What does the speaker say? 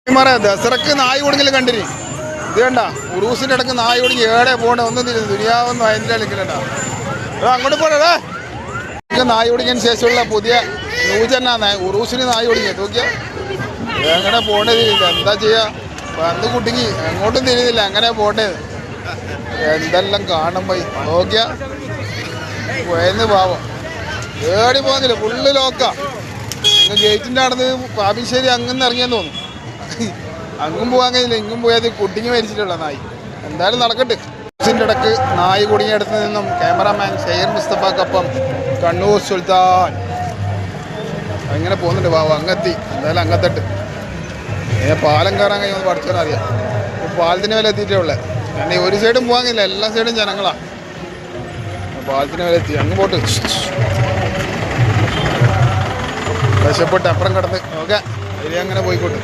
ദസറക്ക് നായ് കുടുങ്ങലും കണ്ടിരി ഇത് കണ്ട ഉറൂസിന്റെ ഇടക്ക് നായ് കുടുങ്ങി ഏടെ പോകണ്ട ഒന്നും തിരിഞ്ഞു ദുനിയാവൊന്നും അതിൻ്റെ കളിക്കലണ്ട അങ്ങോട്ട് പോടേ നായ് കുടുങ്ങിയതിന് ശേഷമുള്ള പുതിയ ന്യൂജനാ ഉറൂസിന് നായ് കുടുങ്ങിയത് നോക്കിയാ എങ്ങനെ പോകേണ്ടതില്ല എന്താ ചെയ്യാ വന്ന് കുടുങ്ങി അങ്ങോട്ടും തിരിയുന്നില്ല അങ്ങനെ പോകേണ്ടത് എന്തെല്ലാം കാണുമ്പോ നോക്കിയാ പോയെന്ന് പാവം ഏടി പോകുന്നില്ല ഫുള്ള് ലോക്കാ ഗേറ്റിൻ്റെ അവിടുന്ന് പാപ്പിശ്ശേരി അങ്ങനെ ഇറങ്ങിയെന്ന് തോന്നുന്നു അങ്ങും പോകാൻ കഴിയില്ല ഇങ്ങും പോയത് കുട്ടിങ്ങി മരിച്ചിട്ടുള്ള നായി എന്തായാലും നടക്കട്ടെ. ിന്റെ ഇടക്ക് നായി കുടുങ്ങിയെടുത്ത് നിന്നും ക്യാമറാമാൻ ഷെയർ മുസ്തഫക്കൊപ്പം കണ്ണൂർ സുൽത്താൻ അങ്ങനെ പോകുന്നുണ്ട് പാവം അങ്ങെത്തി എന്തായാലും അങ്ങത്തെട്ട് പാലം കയറാൻ കഴിയുമെന്ന് പഠിച്ചാൽ അറിയാം പാലത്തിന് വില എത്തിയിട്ടേ ഉള്ളേ കാരണം ഒരു സൈഡും പോകാൻ കഴിയില്ല എല്ലാ സൈഡും ജനങ്ങളാ പാലത്തിന് വില എത്തി അങ്ങ് പോട്ട് രക്ഷപ്പെട്ട് അപ്പുറം കിടന്ന് ഓക്കെ അതിൽ അങ്ങനെ പോയിക്കോട്ടെ.